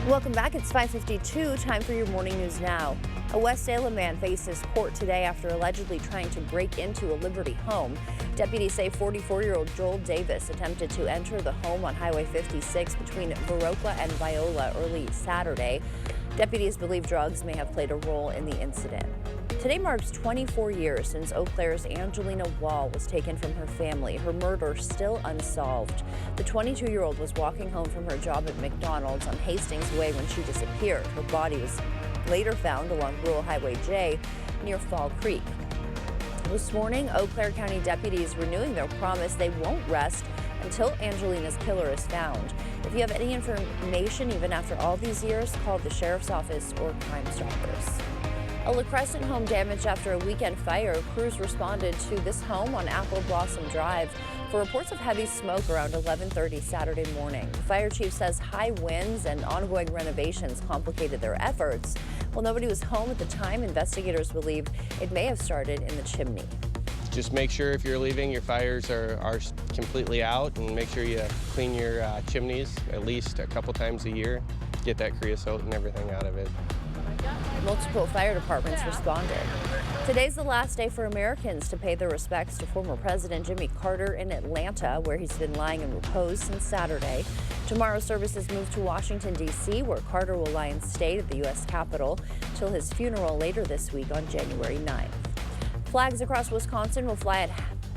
Welcome back. It's 5:52. Time for your morning news now. A West Salem man faces court today after allegedly trying to break into a Liberty home. Deputies say 44-year-old Joel Davis attempted to enter the home on Highway 56 between Viroqua and Viola early Saturday. Deputies believe drugs may have played a role in the incident. Today marks 24 years since Eau Claire's Angelina Wall was taken from her family, her murder still unsolved. The 22-year-old was walking home from her job at McDonald's on Hastings Way when she disappeared. Her body was later found along Rural Highway J near Fall Creek. This morning, Eau Claire County deputies renewing their promise they won't rest until Angelina's killer is found. If you have any information, even after all these years, call the Sheriff's Office or Crime Stoppers. A La Crescent home damaged after a weekend fire. Crews responded to this home on Apple Blossom Drive for reports of heavy smoke around 11:30 Saturday morning. The fire chief says high winds and ongoing renovations complicated their efforts. While nobody was home at the time, investigators believe it may have started in the chimney. Just make sure if you're leaving, your fires are completely out, and make sure you clean your chimneys at least a couple times a year. Get that creosote and everything out of it. Multiple fire departments responded. Today's the last day for Americans to pay their respects to former President Jimmy Carter in Atlanta, where he's been lying in repose since Saturday. Tomorrow, services move to Washington, D.C., where Carter will lie in state at the U.S. Capitol till his funeral later this week on January 9th. Flags across Wisconsin will fly at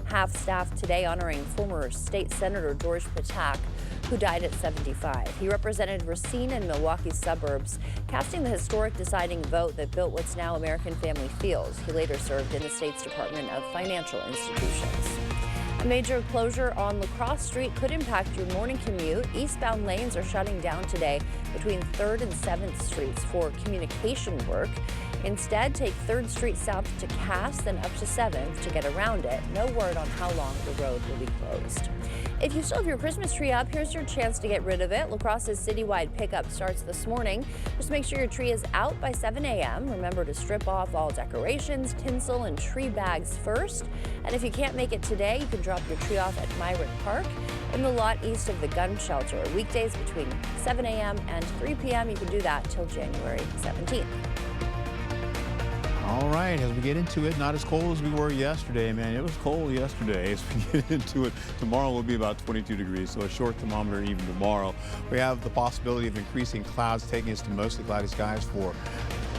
half-staff today, honoring former state senator George Patak, who died at 75. He represented Racine and Milwaukee suburbs, casting the historic deciding vote that built what's now American Family Fields. He later served in the state's Department of Financial Institutions. A major closure on Lacrosse Street could impact your morning commute. Eastbound lanes are shutting down today between 3rd and 7th Streets for communication work. Instead, take 3rd Street south to Cass, then up to 7th to get around it. No word on how long the road will be closed. If you still have your Christmas tree up, here's your chance to get rid of it. La Crosse's citywide pickup starts this morning. Just make sure your tree is out by 7 a.m. Remember to strip off all decorations, tinsel, and tree bags first. And if you can't make it today, you can drop your tree off at Myrick Park in the lot east of the gun shelter. Weekdays between 7 a.m. and 3 p.m. You can do that till January 17th. All right, as we get into it, not as cold as we were yesterday, man. It was cold yesterday. As we get into it, tomorrow will be about 22 degrees, so a short thermometer even tomorrow. We have the possibility of increasing clouds taking us to mostly cloudy skies for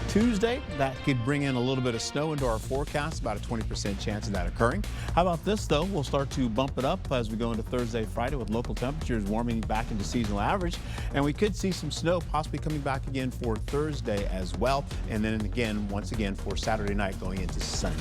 Tuesday. That could bring in a little bit of snow into our forecast, about a 20% chance of that occurring. How about this, though? We'll start to bump it up as we go into Thursday, Friday, with local temperatures warming back into seasonal average. And we could see some snow possibly coming back again for Thursday as well. And then again, once again, for Saturday night going into Sunday.